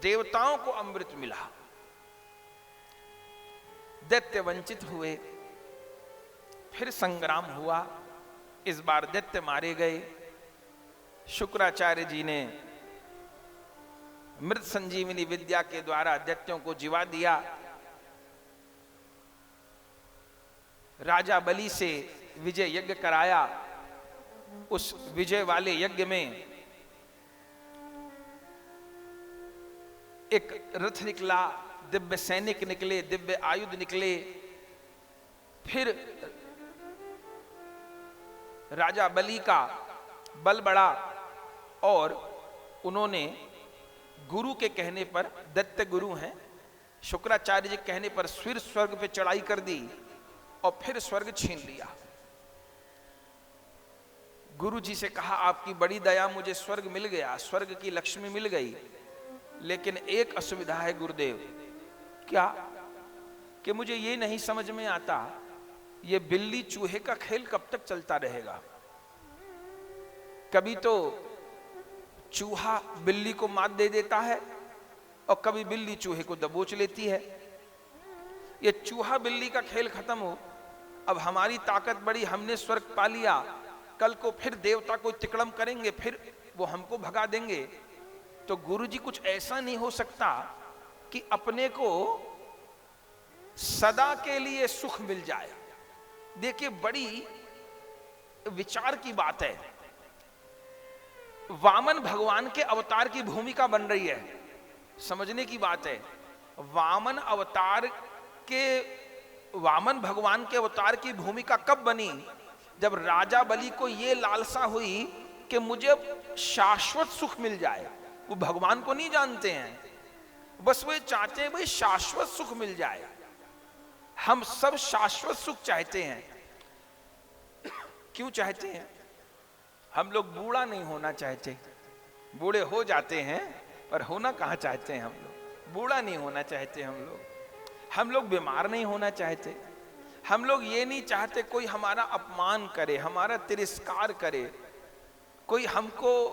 देवताओं को अमृत मिला, दैत्य वंचित हुए। फिर संग्राम हुआ, इस बार दैत्य मारे गए। शुक्राचार्य जी ने मृत संजीवनी विद्या के द्वारा दैत्यों को जिवा दिया। राजा बलि से विजय यज्ञ कराया। उस विजय वाले यज्ञ में एक रथ निकला, दिव्य सैनिक निकले, दिव्य आयुध निकले। फिर राजा बलि का बल बढ़ा और उन्होंने गुरु के कहने पर, दैत्य गुरु हैं, शुक्राचार्य जी कहने पर फिर स्वर्ग पे चढ़ाई कर दी और फिर स्वर्ग छीन लिया। गुरु जी से कहा आपकी बड़ी दया, मुझे स्वर्ग मिल गया, स्वर्ग की लक्ष्मी मिल गई, लेकिन एक असुविधा है गुरुदेव। क्या? कि मुझे ये नहीं समझ में आता ये बिल्ली चूहे का खेल कब तक चलता रहेगा। कभी तो चूहा बिल्ली को मात दे देता है और कभी बिल्ली चूहे को दबोच लेती है। ये चूहा बिल्ली का खेल खत्म हो, अब हमारी ताकत बढ़ी, हमने स्वर्ग पा लिया, कल को फिर देवता को तिकड़म करेंगे, फिर वो हमको भगा देंगे। तो गुरुजी कुछ ऐसा नहीं हो सकता कि अपने को सदा के लिए सुख मिल जाए। देखिए बड़ी विचार की बात है। वामन भगवान के अवतार की भूमिका बन रही है, समझने की बात है। वामन भगवान के अवतार की भूमिका कब बनी? जब राजा बलि को यह लालसा हुई कि मुझे शाश्वत सुख मिल जाए। वो भगवान को नहीं जानते हैं, बस वो चाहते हैं भाई शाश्वत सुख मिल जाए। हम सब शाश्वत सुख चाहते हैं। क्यों चाहते हैं? हम लोग बूढ़ा नहीं होना चाहते, बूढ़े हो जाते हैं पर होना कहाँ चाहते हैं हम लोग। बूढ़ा नहीं होना चाहते हम लोग बीमार नहीं होना चाहते। हम लोग ये नहीं चाहते कोई हमारा अपमान करे, हमारा तिरस्कार करे, कोई हमको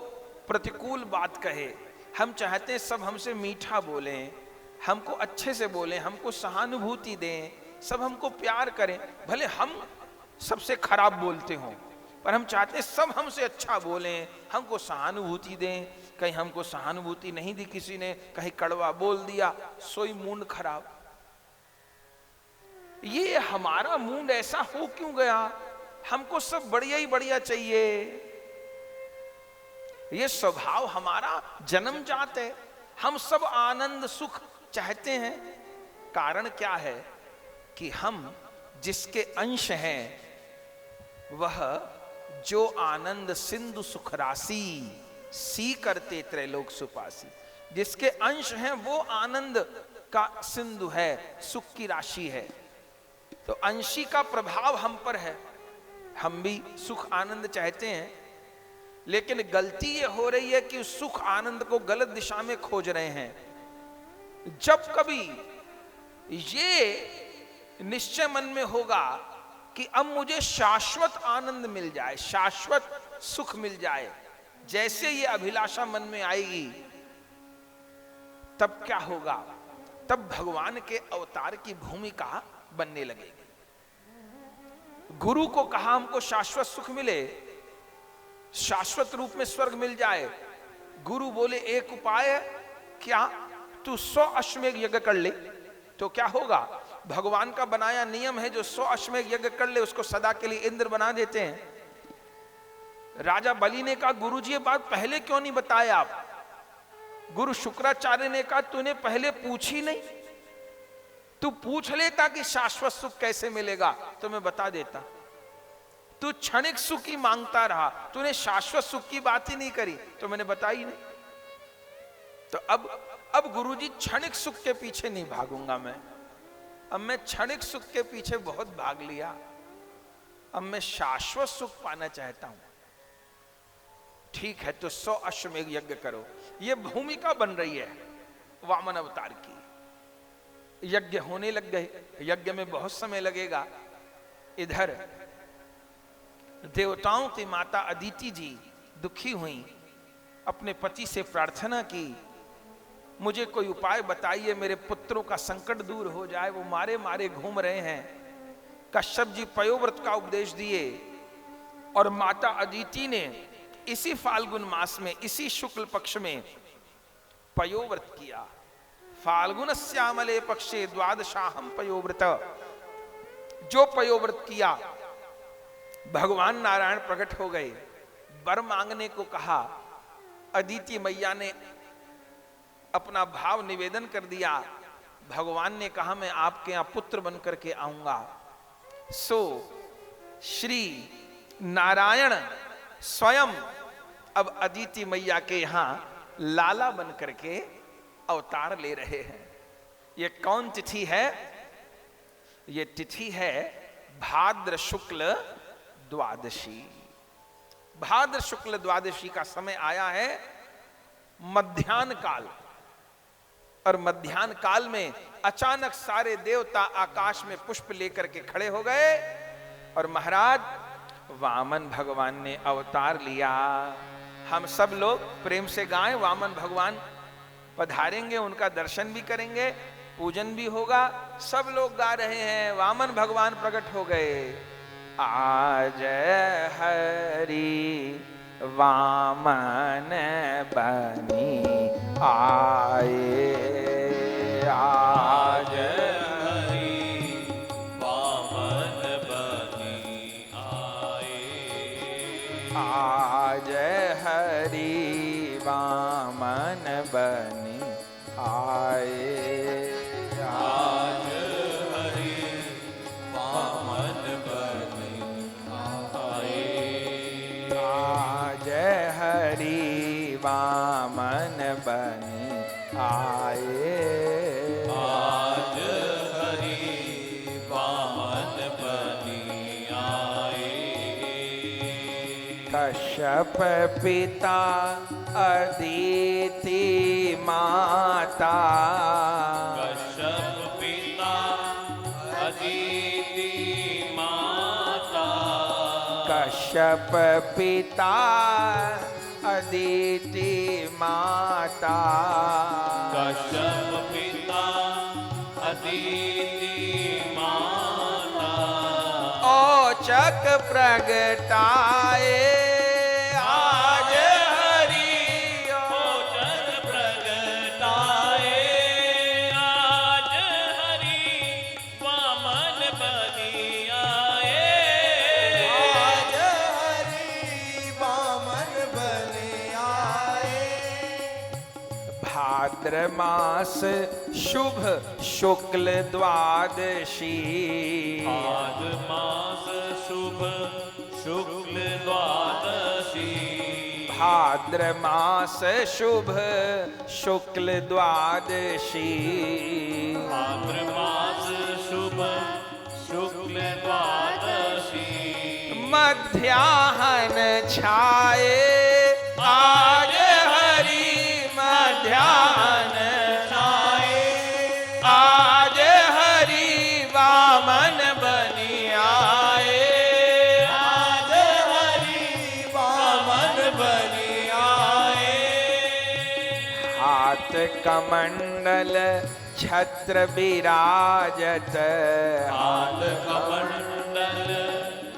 प्रतिकूल बात कहे। हम चाहते हैं सब हमसे मीठा बोलें, हमको अच्छे से बोलें, हमको सहानुभूति दें, सब हमको प्यार करें। भले हम सबसे खराब बोलते हों पर हम चाहते हैं सब हमसे अच्छा बोलें, हमको सहानुभूति दें। कहीं हमको सहानुभूति नहीं दी किसी ने, कहीं कड़वा बोल दिया, सोई मूड खराब। ये हमारा मूड ऐसा हो क्यों गया? हमको सब बढ़िया ही बढ़िया चाहिए। ये स्वभाव हमारा जन्मजात है। हम सब आनंद सुख चाहते हैं। कारण क्या है कि हम जिसके अंश हैं वह जो आनंद सिंधु सुख राशि सी करते त्रैलोक सुपासी। जिसके अंश हैं वो आनंद का सिंधु है, सुख की राशि है। तो अंशी का प्रभाव हम पर है। हम भी सुख आनंद चाहते हैं, लेकिन गलती ये हो रही है कि सुख आनंद को गलत दिशा में खोज रहे हैं। जब कभी ये निश्चय मन में होगा कि अब मुझे शाश्वत आनंद मिल जाए, शाश्वत सुख मिल जाए, जैसे ये अभिलाषा मन में आएगी, तब क्या होगा? तब भगवान के अवतार की भूमिका बनने लगेगी। गुरु को कहा हमको शाश्वत सुख मिले, शाश्वत रूप में स्वर्ग मिल जाए। गुरु बोले एक उपाय है, क्या? तू 100 अश्वमेध यज्ञ कर ले तो क्या होगा? भगवान का बनाया नियम है, जो 100 अश्वमेध यज्ञ कर ले उसको सदा के लिए इंद्र बना देते हैं। राजा बलि ने कहा गुरु जी ये बात पहले क्यों नहीं बताया आप? गुरु शुक्राचार्य ने कहा तूने पहले पूछी नहीं, तू पूछ लेता कि शाश्वत सुख कैसे मिलेगा तो मैं बता देता। तू क्षणिक सुख ही मांगता रहा, तूने शाश्वत सुख की बात ही नहीं करी तो मैंने बताई नहीं। तो अब गुरुजी क्षणिक सुख के पीछे नहीं भागूंगा मैं। अब मैं क्षणिक सुख के पीछे बहुत भाग लिया, अब मैं शाश्वत सुख पाना चाहता हूं। ठीक है, तो 100 अश्वमेध यज्ञ करो। यह भूमिका बन रही है वामन अवतार की। यज्ञ होने लग गए। यज्ञ में बहुत समय लगेगा। इधर देवताओं की माता अदिति जी दुखी हुई, अपने पति से प्रार्थना की मुझे कोई उपाय बताइए, मेरे पुत्रों का संकट दूर हो जाए, वो मारे मारे घूम रहे हैं। कश्यप जी पयोव्रत का उपदेश दिए और माता अदिति ने इसी फाल्गुन मास में, इसी शुक्ल पक्ष में पयोव्रत किया। फाल्गुन श्यामले पक्षे द्वादशाहम पयोव्रत। जो पयोव्रत किया, भगवान नारायण प्रकट हो गए, वर मांगने को कहा। अदिति मैया ने अपना भाव निवेदन कर दिया। भगवान ने कहा मैं आपके यहां पुत्र बन करके आऊंगा। सो श्री नारायण स्वयं अब अदिति मैया के यहां लाला बन करके अवतार ले रहे हैं। ये कौन तिथि है? ये तिथि है भाद्र शुक्ल द्वादशी। भाद्र शुक्ल द्वादशी का समय आया है मध्याह्न काल। और मध्याह्न काल में अचानक सारे देवता आकाश में पुष्प लेकर के खड़े हो गए और महाराज वामन भगवान ने अवतार लिया। हम सब लोग प्रेम से गाएं, वामन भगवान पधारेंगे, उनका दर्शन भी करेंगे, पूजन भी होगा। सब लोग गा रहे हैं, वामन भगवान प्रकट हो गए। आज हरि वामन बनी आए, आज हरि वामन बनी आए, आज हरि वामन बनी आए, आज हरि वामन बनी आए, आज हरि वामन बनी आए, आज हरि वामन बनी आए। कश्यप पिता अदिति माता, कश्यप पिता अदिति माता, कश्यप पिता अदिति माता, कश्यप पिता अदिति माता, औचक प्रगटाए, आज हरि औचक प्रगटाए, आज हरि वामन बनी आए, आज हरि वामन बने आए। भाद्र मास शुभ शुक्ल द्वादशी, भाद्र मास शुभ शुक्ल द्वादशी, भाद्र मास शुभ शुक्ल द्वादशी, भाद्र मास शुभ शुक्ल द्वादशी, मध्याह्न छाए, आज हरि मध्याह्न छाए, आज हरि वामन बनी आए, आज हरि वामन बने आए। हाथ कमंडल छत्र विराजत, हाथ कमंडल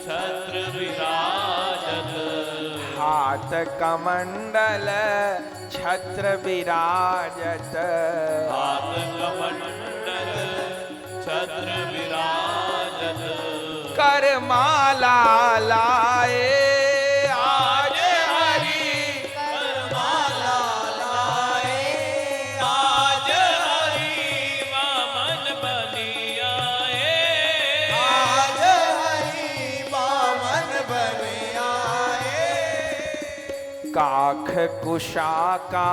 छत्र विराजत, हाथ कमंडल छत्र विराजत, हाथ कमंडल छत्र विराजत, करमाला लाए, आज हरि करमाला लाए, आज हरि वामन बनी आए, आज हरि वामन बने आए। काख कुशा का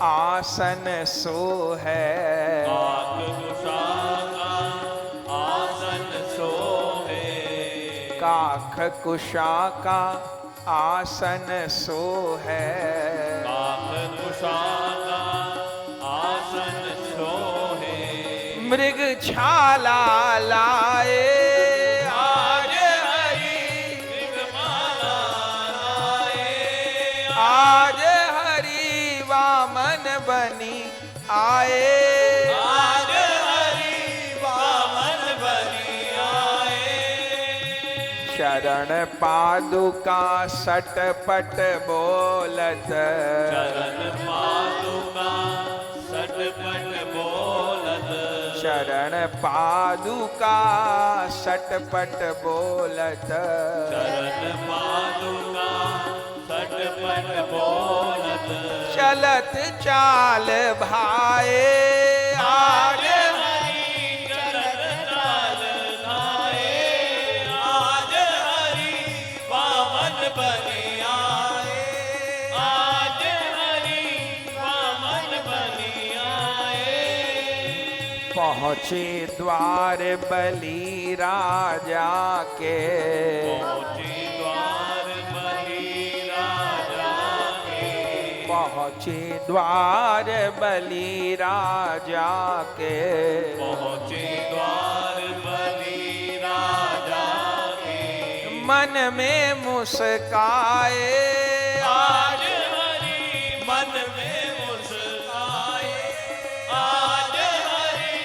आसन सो है, काक कुशा का आसन सोहे, काख कुशा का आसन सो है, काक कुशा का आसन सोहे, मृग छाला लाए, आज हरि मृगमाला लाए, आज हरि वामन बनी आए, आज हरि बामन बनी आए। चरण पादुका सटपट बोलत, चरण पादुका सटपट बोलत, चरण पादुका सटपट बोलत, चरण पादुका सटपट बोलत, चलत चाल भाए, आज चलत चाल धाये, आज हरि बामन बनी आए। आज हरि वामन बनी आए। पहुँचे द्वार बलि राजा के, पहुँची द्वार बलि राजा के, पहुँचे द्वार बलि राजा के, पहुँची द्वार बलि राजा के। मन में मुस्काए, आज हरि मन में मुस्काए, आज हरि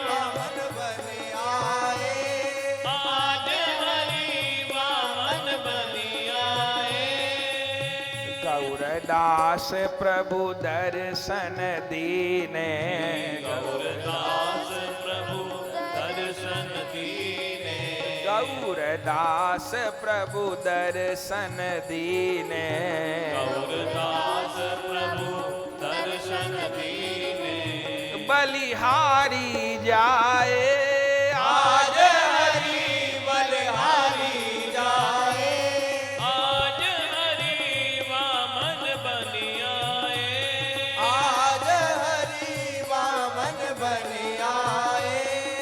बामन बनी आए। आज हरि वामन बनी आए। गौरदास प्रभु दर्शन दीने, गौरदास प्रभु दर्शन दीने, गौरदास प्रभु दर्शन दीने, गौरदास प्रभु दर्शन दीने। बलिहारी जाए, आज हरि बलिहारी जाए। आज हरि वामन बनी आए, आज हरि बामन बनी आए।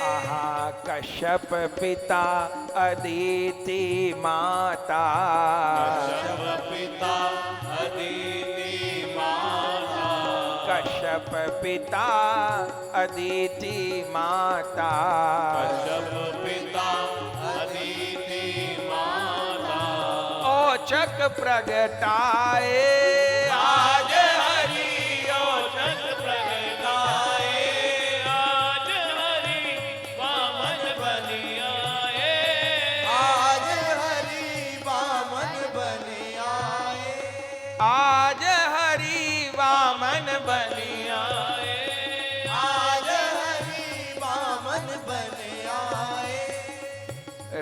आहा कश्यप पिता अदिति माता, कश्यप पिता अदिति माता, कश्यप पिता अदिति माता, कश्यप पिता अदिति माता। औचक प्रगटाए, आज हरि औचक प्रगटाए, आज हरि वामन बनी आए। आज हरि बामन बनी आए। आज हरि वामन बनी आए, आज हरि बामन बनी आए।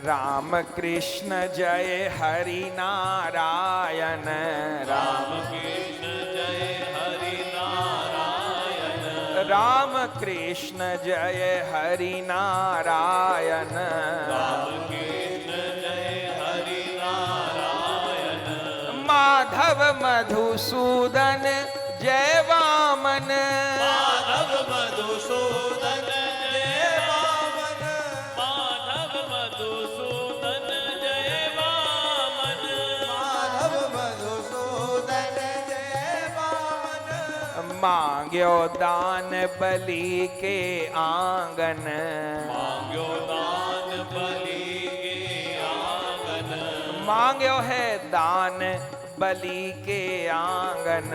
राम कृष्ण जय हरि नारायण, राम कृष्ण जय हरि नारायण, राम कृष्ण जय हरि नारायण, राम कृष्ण जय हरि नारायण। माधव मधुसूदन जय वामन, माधव मधुसूदन जय बामन माधव मधुसूदन जय वामन, माधव मधुसूदन जय बामन। मांग्यो दान बलि के आंगन, मांग्यो दान बलि के आंगन, मांग्यो है दान बलि के आंगन,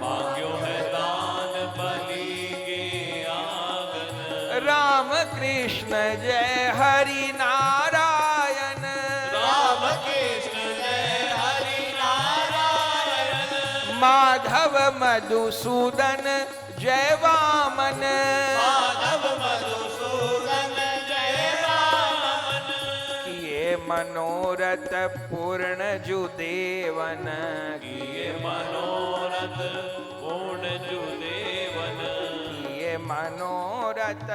मांग्यो है दान बलि के आंगन। राम कृष्ण जय हरि नारायण, राम कृष्ण जय हरि नारायण। माधव मधुसूदन जय वामन, माधव मधुसूदन जय वामन। किए मनोरथ पूर्ण जुदेवन, किए मनोरथ पूर्ण जुदेवन, किए मनोरथ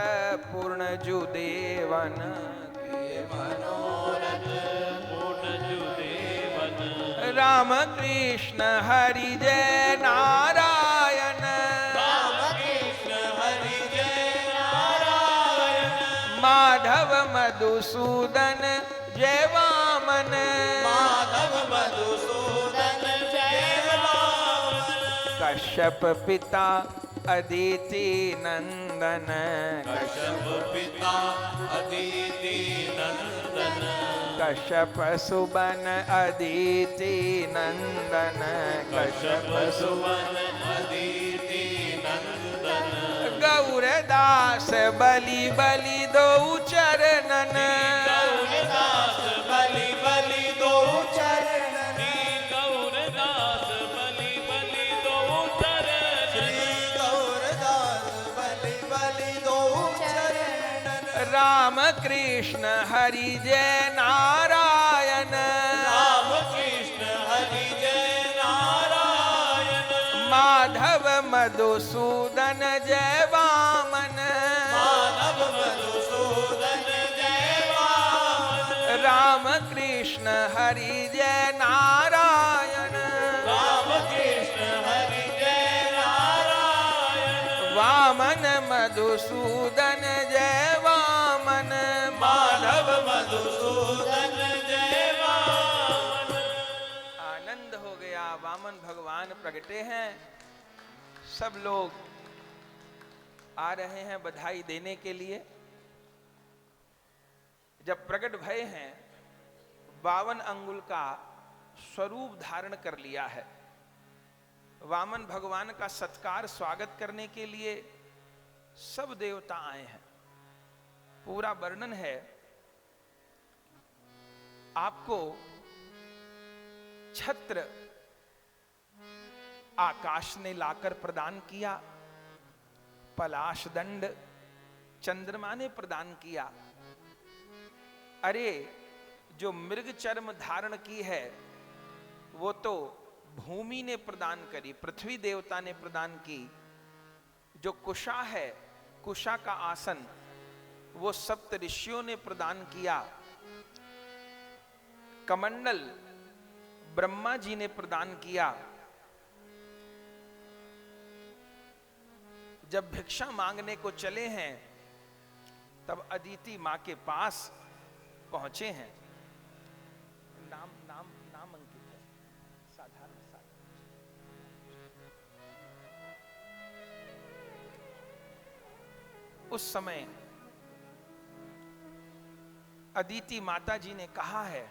पूर्ण जुदेवन, किए मनोरथ पूर्ण जुदेवन। राम कृष्ण हरि जय नारायण, राम कृष्ण हरि जय नारायण। माधव मधुसूदन जय वामन, माधव मधुसूदन जय वामन। कश्यप पिता अदिति नंदन, कश्यप पिता अदिति नंदन, कश्यप सुबन अदिति नंदन, कश्यप सुवन अदिति नंदन। दास बलि बलि दो चरणन, गौरदास बलि बलि दो चरणन, गौरदास बलि बलि दो चरणन, श्री गौरदास बलि बलि दो चरणन, राम कृष्ण हरि जय नारायण, राम कृष्ण हरि जय नारायण, माधव मधुसूदन जय वामन, माधव मधुसूदन जय वामन, राम कृष्ण हरि जय नारायण, राम कृष्ण हरि जय नारायण, वामन मधुसूदन जय वामन, माधव मधुसूदन जय वामन। आनंद हो गया। वामन भगवान प्रगटे हैं, सब लोग आ रहे हैं बधाई देने के लिए। जब प्रकट भय हैं, 52 अंगुल का स्वरूप धारण कर लिया है। वामन भगवान का सत्कार स्वागत करने के लिए सब देवता आए हैं। पूरा वर्णन है, आपको छत्र आकाश ने लाकर प्रदान किया, पलाश दंड चंद्रमा ने प्रदान किया। अरे जो मृग चर्म धारण की है वो तो भूमि ने प्रदान करी, पृथ्वी देवता ने प्रदान की। जो कुशा है, कुशा का आसन वो सप्त ऋषियों ने प्रदान किया। कमंडल ब्रह्मा जी ने प्रदान किया। जब भिक्षा मांगने को चले हैं तब अदिति मां के पास पहुंचे हैं। नाम नाम नाम अंकित है, साधारण उस समय अदिति माता जी ने कहा है,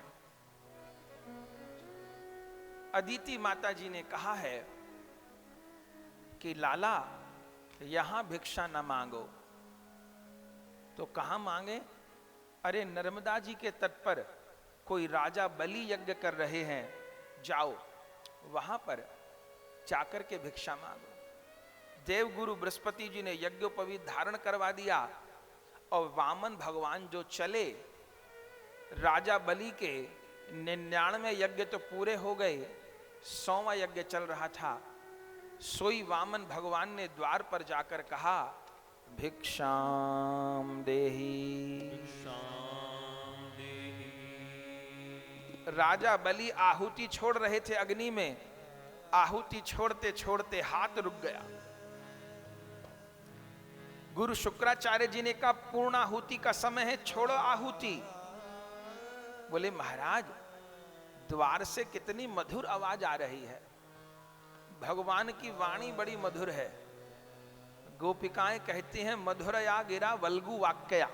अदिति माता जी ने कहा है कि लाला यहां भिक्षा न मांगो। तो कहां मांगे? अरे नर्मदा जी के तट पर कोई राजा बलि यज्ञ कर रहे हैं, जाओ वहां पर जाकर के भिक्षा मांगो। देवगुरु बृहस्पति जी ने यज्ञोपवीत धारण करवा दिया और वामन भगवान जो चले, राजा बलि के 99 यज्ञ तो पूरे हो गए, 100वां यज्ञ चल रहा था। सोई वामन भगवान ने द्वार पर जाकर कहा, भिक्षाम देहि। राजा बलि आहुति छोड़ रहे थे अग्नि में, आहुति छोड़ते छोड़ते हाथ रुक गया। गुरु शुक्राचार्य जी ने कहा, पूर्णाहुति का समय है, छोड़ो आहुति। बोले महाराज द्वार से कितनी मधुर आवाज आ रही है, भगवान की वाणी बड़ी मधुर है। गोपिकाएं कहती हैं, मधुरया गिरा वल्गु वाक्या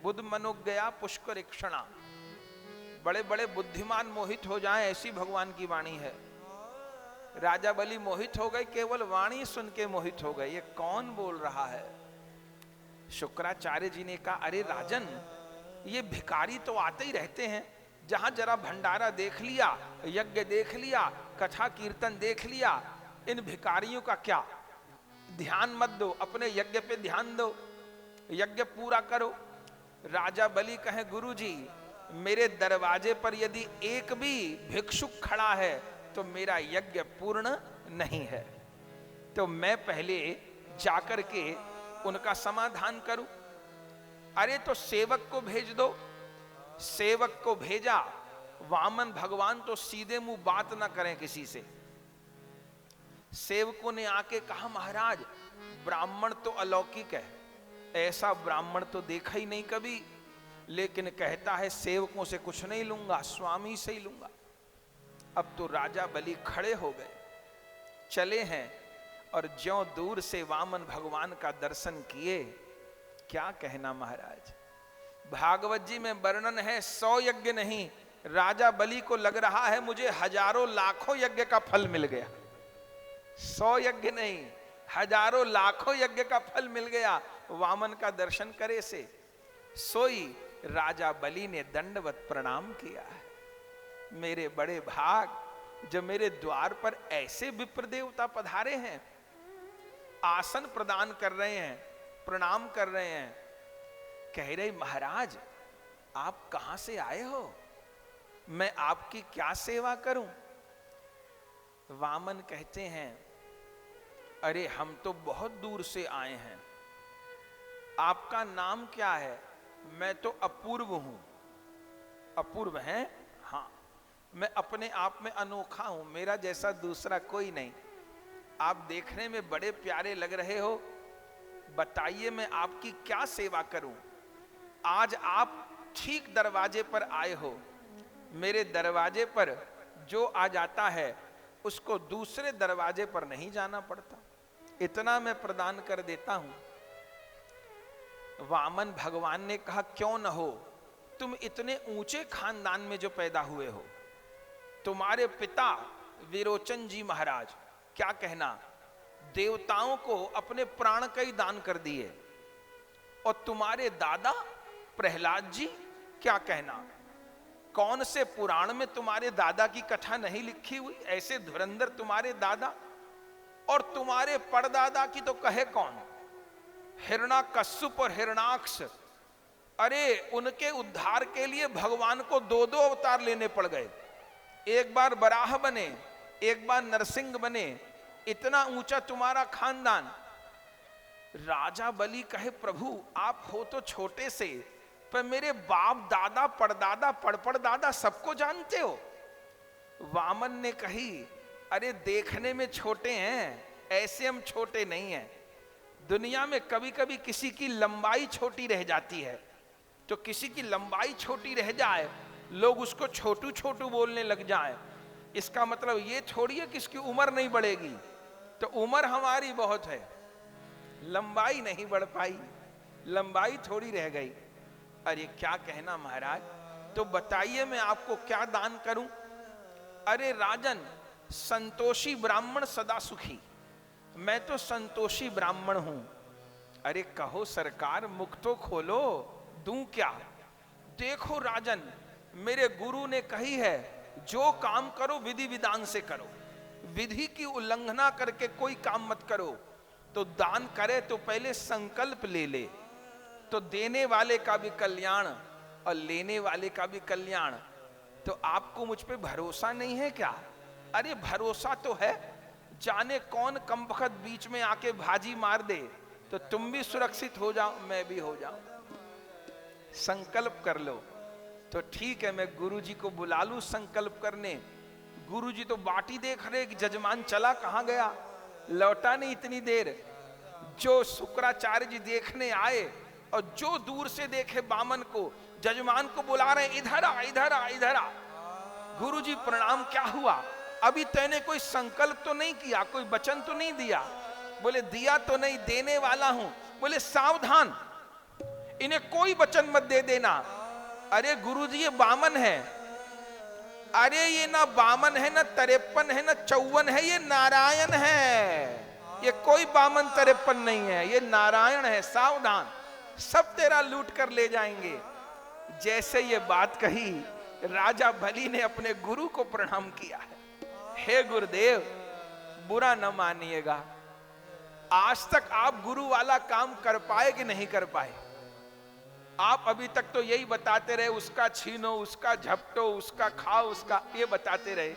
बुद्ध मनुक गया पुष्कर क्षणा। बड़े बड़े बुद्धिमान मोहित हो जाएं, ऐसी भगवान की वाणी है। राजा बलि मोहित हो गए, केवल वाणी सुन के मोहित हो गए, ये कौन बोल रहा है। शुक्राचार्य जी ने कहा, अरे राजन ये भिखारी तो आते ही रहते हैं, जहां जरा भंडारा देख लिया, यज्ञ देख लिया, कथा कीर्तन देख लिया, इन भिखारियों का क्या। ध्यान मत दो, अपने यज्ञ पे ध्यान दो, यज्ञ पूरा करो। राजा बलि कहे, गुरुजी मेरे दरवाजे पर यदि एक भी भिक्षुक खड़ा है तो मेरा यज्ञ पूर्ण नहीं है, तो मैं पहले जाकर के उनका समाधान करूं। अरे तो सेवक को भेज दो। सेवक को भेजा, वामन भगवान तो सीधे मुंह बात ना करें किसी से। सेवकों ने आके कहा, महाराज ब्राह्मण तो अलौकिक है, ऐसा ब्राह्मण तो देखा ही नहीं कभी, लेकिन कहता है सेवकों से कुछ नहीं लूंगा, स्वामी से ही लूंगा। अब तो राजा बलि खड़े हो गए, चले हैं, और ज्यों दूर से वामन भगवान का दर्शन किए, क्या कहना महाराज। भागवत जी में वर्णन है, 100 यज्ञ नहीं, राजा बलि को लग रहा है मुझे हजारों लाखों यज्ञ का फल मिल गया। 100 यज्ञ नहीं, हजारों लाखों यज्ञ का फल मिल गया वामन का दर्शन करे से। सोई राजा बलि ने दंडवत प्रणाम किया है। मेरे बड़े भाग, जब मेरे द्वार पर ऐसे विप्र देवता पधारे हैं, आसन प्रदान कर रहे हैं, प्रणाम कर रहे हैं, कह रहे महाराज आप कहां से आए हो, मैं आपकी क्या सेवा करूं। वामन कहते हैं अरे हम तो बहुत दूर से आए हैं, आपका नाम क्या है। मैं तो अपूर्व हूं। अपूर्व है? हाँ, मैं अपने आप में अनोखा हूं, मेरा जैसा दूसरा कोई नहीं। आप देखने में बड़े प्यारे लग रहे हो, बताइए मैं आपकी क्या सेवा करूं। आज आप ठीक दरवाजे पर आए हो। मेरे दरवाजे पर जो आ जाता है उसको दूसरे दरवाजे पर नहीं जाना पड़ता, इतना मैं प्रदान कर देता हूं। वामन भगवान ने कहा क्यों न हो, तुम इतने ऊंचे खानदान में जो पैदा हुए हो, तुम्हारे पिता विरोचन जी महाराज क्या कहना, देवताओं को अपने प्राण का ही दान कर दिए, और तुम्हारे दादा प्रहलाद जी क्या कहना, कौन से पुराण में तुम्हारे दादा की कथा नहीं लिखी हुई, ऐसे धुरंधर तुम्हारे दादा। और तुम्हारे परदादा की तो कहे कौन, हिरणाकश्यप और हिरणाक्ष, अरे उनके उद्धार के लिए भगवान को दो दो अवतार लेने पड़ गए। एक बार बराह बने, एक बार नरसिंह बने, इतना ऊंचा तुम्हारा खानदान। राजा बलि कहे प्रभु आप हो तो छोटे से, पर मेरे बाप दादा परदादा पड़पड़दादा सबको जानते हो। वामन ने कही अरे देखने में छोटे हैं, ऐसे हम छोटे नहीं हैं। दुनिया में कभी कभी किसी की लंबाई छोटी रह जाती है, तो किसी की लंबाई छोटी रह जाए लोग उसको छोटू छोटू बोलने लग जाएं, इसका मतलब ये छोड़िए कि इसकी उम्र नहीं बढ़ेगी। तो उम्र हमारी बहुत है, लंबाई नहीं बढ़ पाई, लंबाई थोड़ी रह गई। अरे क्या कहना महाराज, तो बताइए मैं आपको क्या दान करूं। अरे राजन, संतोषी ब्राह्मण सदा सुखी, मैं तो संतोषी ब्राह्मण हूं। अरे कहो सरकार मुख तो खोलो, दूं क्या। देखो राजन, मेरे गुरु ने कही है जो काम करो विधि विधान से करो, विधि की उल्लंघना करके कोई काम मत करो। तो दान करे तो पहले संकल्प ले ले, तो देने वाले का भी कल्याण और लेने वाले का भी कल्याण। तो आपको मुझ पे भरोसा नहीं है क्या? अरे भरोसा तो है, जाने कौन कम वक्त बीच में आके भाजी मार दे, तो तुम भी सुरक्षित हो जाओ, मैं भी हो जाऊं। संकल्प कर लो। तो ठीक है, मैं गुरुजी को बुला लूं संकल्प करने। गुरुजी तो बाटी देख रहे कि जजमान चला कहां गया, लौटा नहीं इतनी देर। जो शुक्राचार्य जी देखने आए और जो दूर से देखे बामन को, जजमान को बुला रहे इधर आ इधर आ इधर आ। गुरुजी प्रणाम, क्या हुआ? अभी तैने कोई संकल्प तो नहीं किया, कोई वचन तो नहीं दिया? बोले दिया तो नहीं, देने वाला हूं। बोले सावधान, इन्हें कोई वचन मत दे देना। अरे गुरुजी ये बामन है। अरे ये ना बामन है, ना 53 है, ना 54 है, ये नारायण है। ये कोई बामन 53 नहीं है, ये नारायण है, सावधान, सब तेरा लूट कर ले जाएंगे। जैसे ये बात कही, राजा बलि ने अपने गुरु को प्रणाम किया है। हे गुरुदेव, बुरा न मानिएगा, आज तक आप गुरु वाला काम कर पाए कि नहीं कर पाए? आप अभी तक तो यही बताते रहे, उसका छीनो, उसका झपटो, उसका खाओ, उसका ये बताते रहे।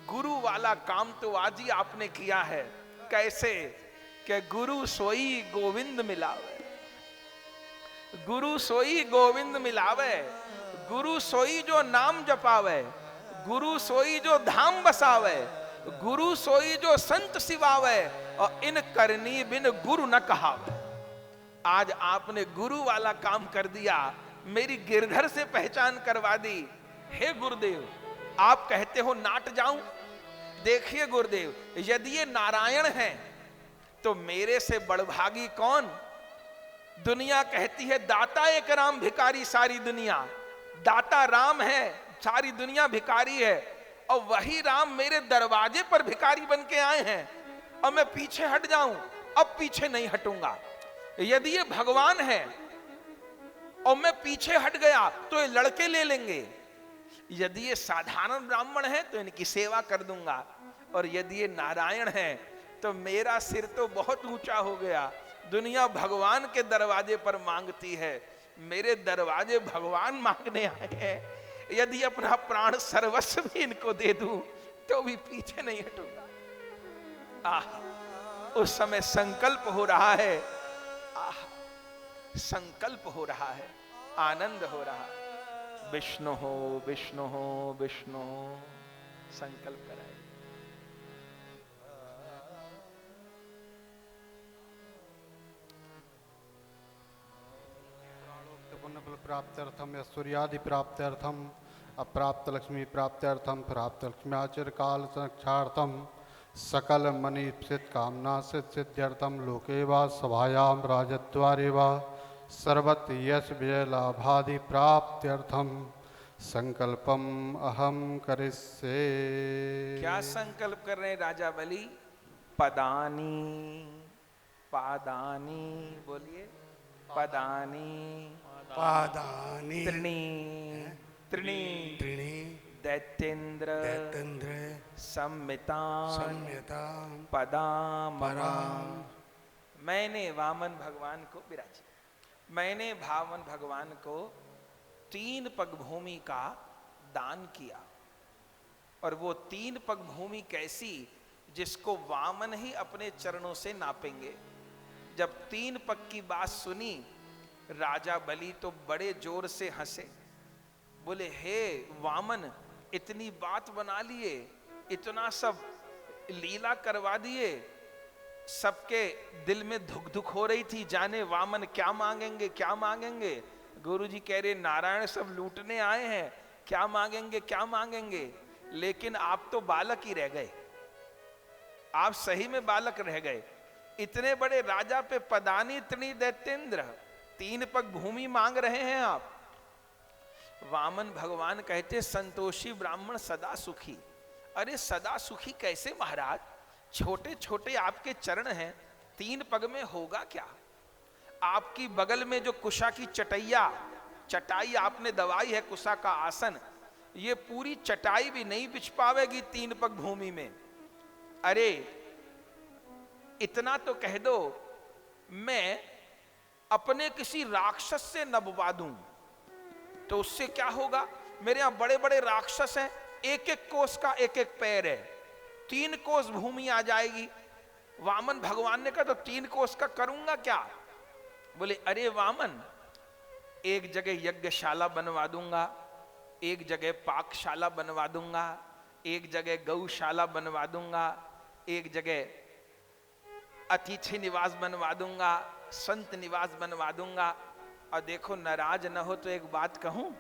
गुरु वाला काम तो आज ही आपने किया है। कैसे? कि गुरु सोई गोविंद मिलावे, गुरु सोई गोविंद मिलावे, गुरु सोई जो नाम जपावे, गुरु सोई जो धाम बसावे, गुरु सोई जो संत सिवावे, और इन करनी बिन गुरु न कहावे। आज आपने गुरु वाला काम कर दिया, मेरी गिरधर से पहचान करवा दी। हे गुरुदेव, आप कहते हो नाट जाऊं? देखिए गुरुदेव, यदि ये नारायण हैं तो मेरे से बड़भागी कौन? दुनिया कहती है दाता एक राम, भिखारी सारी दुनिया। दाता राम है, सारी दुनिया भिखारी है, और वही राम मेरे दरवाजे पर भिखारी बन के आए हैं। और मैं पीछे हट जाऊं, अब पीछे नहीं हटूंगा। यदि ये भगवान है और मैं पीछे हट गया तो ये लड़के ले लेंगे, यदि ये साधारण ब्राह्मण है तो इनकी सेवा कर दूंगा, और यदि ये नारायण है तो मेरा सिर तो बहुत ऊंचा हो गया। दुनिया भगवान के दरवाजे पर मांगती है, मेरे दरवाजे भगवान मांगने आए हैं। यदि अपना प्राण सर्वस्व भी इनको दे दूं तो भी पीछे नहीं हटूंगा। उस समय संकल्प हो रहा है, संकल्प हो रहा है, आनंद हो रहा है। विष्णु हो विष्णु हो विष्णु हो, संकल्प कराए। पुण्य फल प्राप्त्यर्थम ऐश्वर्यादि प्राप्त्यर्थम अप्राप्त लक्ष्मी प्राप्त्यर्थम प्राप्त लक्ष्म्याचिर काल संरक्षार्थम सकल मनीप्सित कामना सिद्ध्यर्थम लोके वा सभायाम राजद्वारे वा सर्वत यश विजय लाभादि प्राप्त्यर्थम संकल्पम अहम करिष्ये। क्या संकल्प कर रहे हैं राजा बलि? पदानी पादानी, बोलिए पदानी पादानी त्रिणी त्रिणी त्रीणि दैत्येन्द्र दैत्येन्द्र सम्मितान सम्यतां पदाम पराम। मैंने वामन भगवान को विराजी, मैंने वामन भगवान को 3 पग भूमि का दान किया। और वो 3 पग भूमि कैसी, जिसको वामन ही अपने चरणों से नापेंगे। जब 3 पग की बात सुनी, राजा बलि तो बड़े जोर से हंसे, बोले हे वामन, इतनी बात बना लिए, इतना सब लीला करवा दिए। सबके दिल में धुक धुक हो रही थी, जाने वामन क्या मांगेंगे क्या मांगेंगे। गुरुजी कह रहे नारायण सब लूटने आए हैं, क्या मांगेंगे क्या मांगेंगे। लेकिन आप तो बालक ही रह गए, आप सही में बालक रह गए। इतने बड़े राजा पे पदानी त्रिणी दैत्येन्द्र, 3 पग भूमि मांग रहे हैं आप। वामन भगवान कहते संतोषी ब्राह्मण सदा सुखी। अरे सदा सुखी कैसे महाराज, छोटे छोटे आपके चरण हैं, 3 पग में होगा क्या। आपकी बगल में जो कुशा की चटाई आपने दवाई है, कुशा का आसन, ये पूरी चटाई भी नहीं बिछ पावेगी 3 पग भूमि में। अरे इतना तो कह दो, मैं अपने किसी राक्षस से नबवा दूं तो उससे क्या होगा। मेरे यहां बड़े बड़े राक्षस हैं, 1-1 कोस का 1-1 पैर है, 3 कोस भूमि आ जाएगी। वामन भगवान ने कहा तो 3 कोस का करूंगा क्या। बोले अरे वामन, एक जगह यज्ञशाला बनवा दूंगा, एक जगह पाकशाला बनवा दूंगा, एक जगह गौशाला बनवा दूंगा, एक जगह अतिथि निवास बनवा दूंगा, संत निवास बनवा दूंगा। और देखो नाराज न हो तो एक बात कहूं,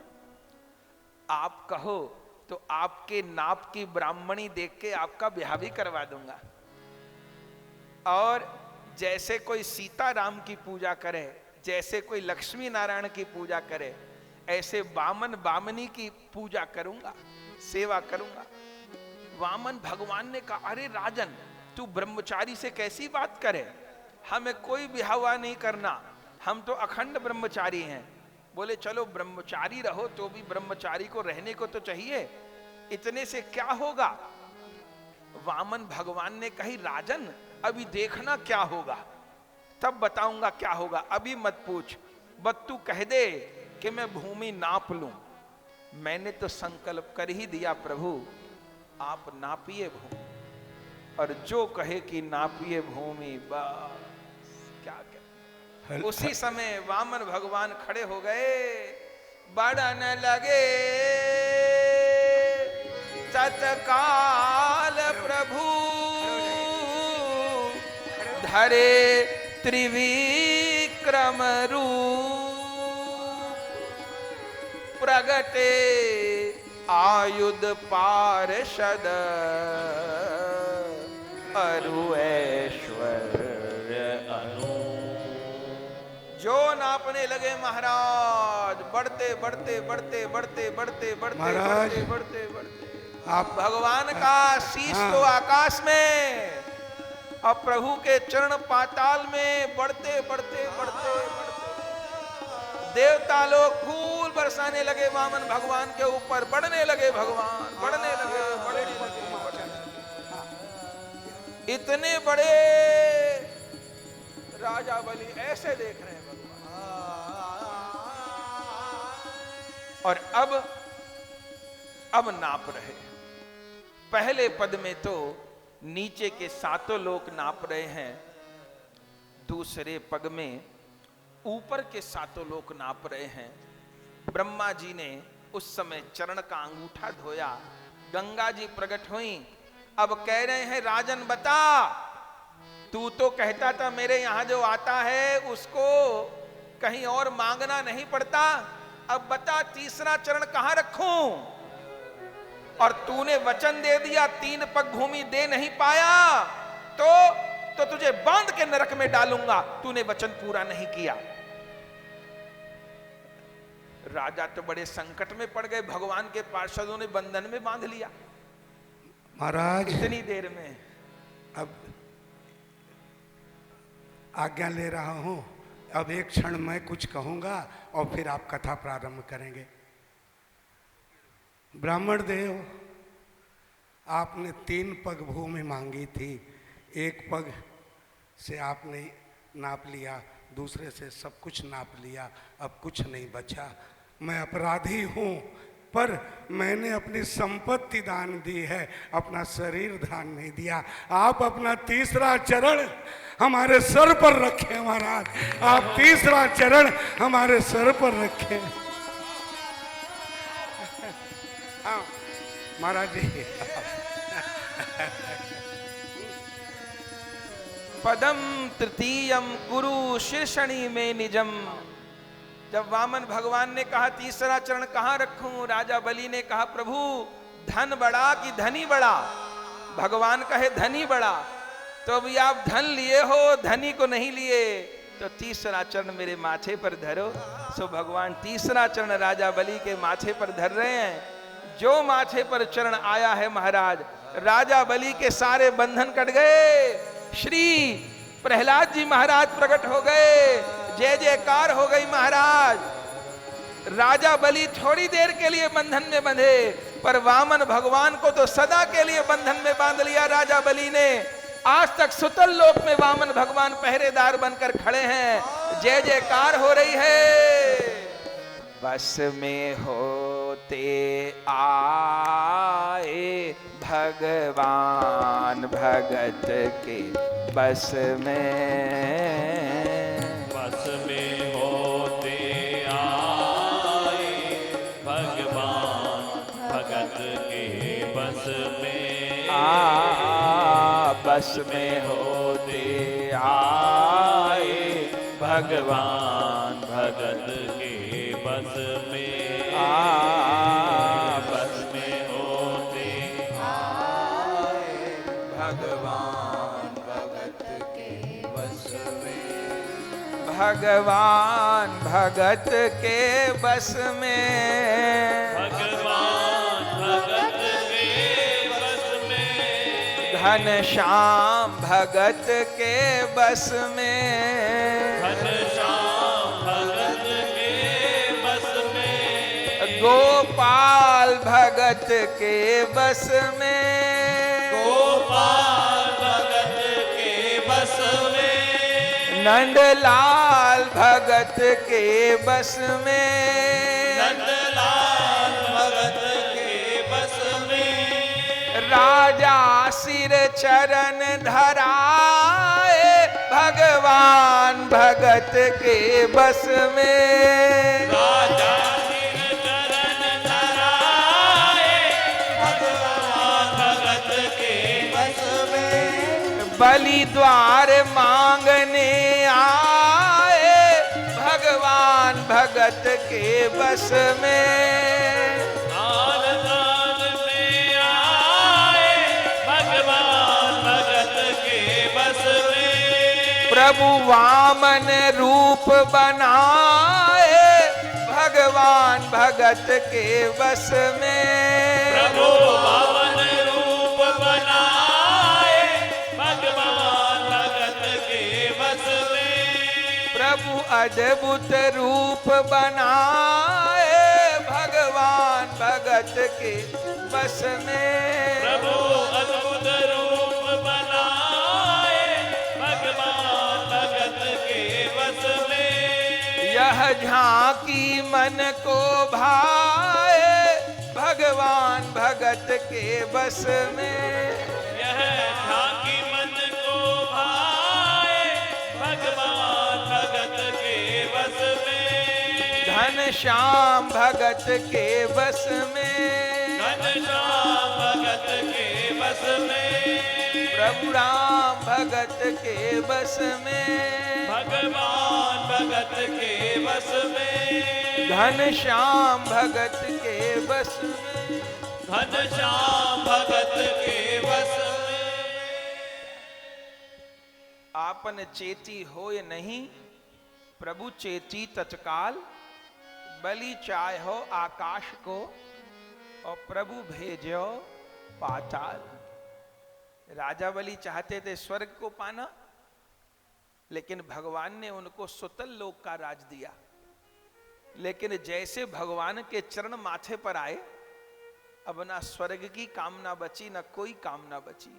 आप कहो तो आपके नाप की ब्राह्मणी देख के आपका ब्याह भी करवा दूंगा। और जैसे कोई सीताराम की पूजा करे, जैसे कोई लक्ष्मी नारायण की पूजा करे, ऐसे वामन वामनी की पूजा करूंगा, सेवा करूंगा। वामन भगवान ने कहा अरे राजन, तू ब्रह्मचारी से कैसी बात करे, हमें कोई ब्याह नहीं करना, हम तो अखंड ब्रह्मचारी हैं। बोले चलो ब्रह्मचारी रहो तो भी ब्रह्मचारी को रहने को तो चाहिए, इतने से क्या होगा। वामन भगवान ने कही राजन अभी देखना क्या होगा, तब बताऊंगा क्या होगा, अभी मत पूछ, बस तू कह दे कि मैं भूमि नाप लूं। मैंने तो संकल्प कर ही दिया प्रभु, आप नापिए भूमि, और जो कहे कि नापिए भूमि, बस क्या कहे। उसी समय वामन भगवान खड़े हो गए, बढ़न लगे तत्काल प्रभु, धरे त्रिविक्रम रूप, प्रगटे आयुध पार्षद, अरु ऐश्वर्य अनु। जो नापने लगे महाराज, बढ़ते बढ़ते बढ़ते बढ़ते बढ़ते बढ़ते महाराज, बढ़ते बढ़ते बढ़ते आप भगवान का शीश तो आकाश में, और प्रभु के चरण पाताल में बढ़ते बढ़ते बढ़ते बढ़ते देवता लोग फूल बरसाने लगे वामन भगवान के ऊपर, बढ़ने लगे भगवान, बढ़ने लगे, बढ़ने लगे, बढ़ने लगे। इतने बड़े राजा बलि ऐसे देख रहे हैं भगवान। और अब नाप रहे। पहले पद में तो नीचे के सातों लोग नाप रहे हैं, दूसरे पद में ऊपर के सातों लोग नाप रहे हैं। ब्रह्मा जी ने उस समय चरण का अंगूठा धोया, गंगा जी प्रकट हुई। अब कह रहे हैं राजन बता, तू तो कहता था मेरे यहां जो आता है उसको कहीं और मांगना नहीं पड़ता, अब बता तीसरा चरण कहां रखूं? और तूने वचन दे दिया 3 पग भूमि दे नहीं पाया तो तुझे बांध के नरक में डालूंगा, तूने वचन पूरा नहीं किया। राजा तो बड़े संकट में पड़ गए, भगवान के पार्षदों ने बंधन में बांध लिया महाराज इतनी देर में। अब आज्ञा ले रहा हूं, अब एक क्षण मैं कुछ कहूंगा और फिर आप कथा प्रारंभ करेंगे। ब्राह्मण देव, आपने 3 पग भूमि मांगी थी, 1 पग से आपने नाप लिया, दूसरे से सब कुछ नाप लिया, अब कुछ नहीं बचा। मैं अपराधी हूं, पर मैंने अपनी संपत्ति दान दी है, अपना शरीर दान नहीं दिया। आप अपना तीसरा चरण हमारे सर पर रखें महाराज, आप तीसरा चरण हमारे सर पर रखें। हाँ महाराज जी। पदम तृतीयम गुरु शीर्षणी में निजम। जब वामन भगवान ने कहा तीसरा चरण कहां रखूं, राजा बलि ने कहा प्रभु धन बड़ा कि धनी बड़ा? भगवान कहे धनी बड़ा। तो अभी आप धन लिए हो, धनी को नहीं लिए, तो तीसरा चरण मेरे माथे पर धरो। सो भगवान तीसरा चरण राजा बलि के माथे पर धर रहे हैं। जो माथे पर चरण आया है महाराज, राजा बलि के सारे बंधन कट गए। श्री प्रहलाद जी महाराज प्रकट हो गए, जय जयकार हो गई महाराज। राजा बलि थोड़ी देर के लिए बंधन में बंधे, पर वामन भगवान को तो सदा के लिए बंधन में बांध लिया राजा बलि ने। आज तक सुतल लोक में वामन भगवान पहरेदार बनकर खड़े हैं, जय जयकार हो रही है। बस में होते आए भगवान भगत के बस में, बस में होते आए भगवान भगत के बस में। बस में होते आए भगवान भगत के बस में। बस में होते आए भगवान भगत के बस में। भगवान भगत के बस में, भगवान भगत के बस में। घनश्याम भगत के बस में, घनश्याम भगत के बस में। गोपाल भगत के बस में, गोपाल भगत के बस में। नंदलाल भगत के बस में, नंदलाल भगत के बस में। राजा सिर चरण धराए भगवान भगत के बस में। राजा सिर चरण धराए भगवान भगत के बस में। बलि द्वार मांगने आए भगवान भगत के बस में। दान दान में आए भगवान भगत के बस में। प्रभु वामन रूप बनाए भगवान भगत के बस में। प्रभु पावन रूप बनाए भगवान अद्भुत रूप बनाए, भगवान भगत के बस में। प्रभु अद्भुत रूप बनाए, भगवान भगत के बस में। यह झांकी मन को भाए, भगवान भगत के बस में। यह झांकी मन को भाए, भगवान भगत के बस में। धन श्याम भगत के बस में। घनश्याम भगत के बस में। प्रभु राम भगत के बस में। भगवान भगत के बस में। धन श्याम भगत के बस में। घनश्याम भगत के बस में। आपन चेती होय नहीं, प्रभु चेती तत्काल। बलि चाह हो आकाश को, और प्रभु भेजो पाताल। राजा बलि चाहते थे स्वर्ग को पाना, लेकिन भगवान ने उनको सुतल लोक का राज दिया। लेकिन जैसे भगवान के चरण माथे पर आए, अब ना स्वर्ग की कामना बची, ना कोई कामना बची।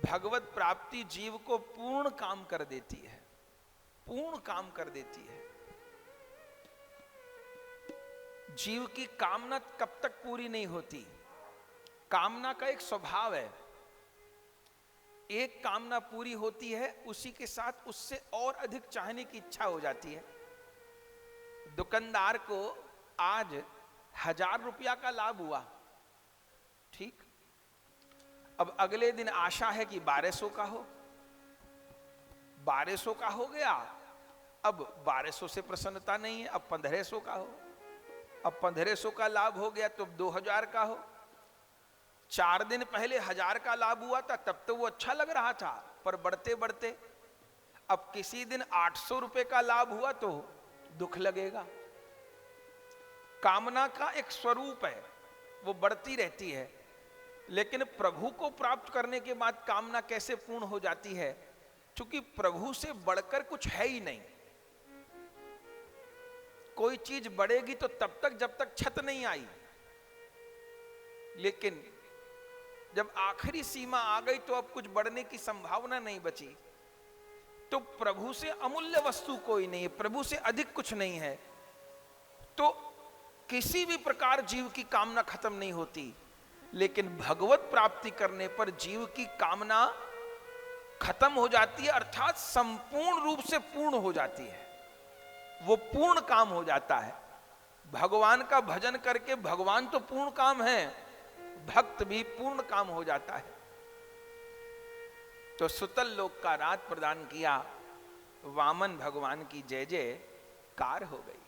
भगवत प्राप्ति जीव को पूर्ण काम कर देती है, पूर्ण काम कर देती है। जीव की कामना कब तक पूरी नहीं होती? कामना का एक स्वभाव है, एक कामना पूरी होती है, उसी के साथ उससे और अधिक चाहने की इच्छा हो जाती है। दुकानदार को आज 1000 रुपया का लाभ हुआ, ठीक। अब अगले दिन आशा है कि 1200 का हो, 1200 का हो गया। अब 1200 से प्रसन्नता नहीं है, अब 1500 का हो। अब 1500 का लाभ हो गया तो 2000 का हो। 4 दिन पहले 1000 का लाभ हुआ था, तब तो वो अच्छा लग रहा था, पर बढ़ते बढ़ते अब किसी दिन 800 रुपए का लाभ हुआ तो दुख लगेगा। कामना का एक स्वरूप है, वो बढ़ती रहती है। लेकिन प्रभु को प्राप्त करने के बाद कामना कैसे पूर्ण हो जाती है? क्योंकि प्रभु से बढ़कर कुछ है ही नहीं। कोई चीज बढ़ेगी तो तब तक जब तक छत नहीं आई, लेकिन जब आखिरी सीमा आ गई तो अब कुछ बढ़ने की संभावना नहीं बची। तो प्रभु से अमूल्य वस्तु कोई नहीं है, प्रभु से अधिक कुछ नहीं है। तो किसी भी प्रकार जीव की कामना खत्म नहीं होती, लेकिन भगवत प्राप्ति करने पर जीव की कामना खत्म हो जाती है, अर्थात संपूर्ण रूप से पूर्ण हो जाती है। वो पूर्ण काम हो जाता है। भगवान का भजन करके भगवान तो पूर्ण काम है, भक्त भी पूर्ण काम हो जाता है। तो सुतल लोक का राज प्रदान किया, वामन भगवान की जय जय कार हो गई।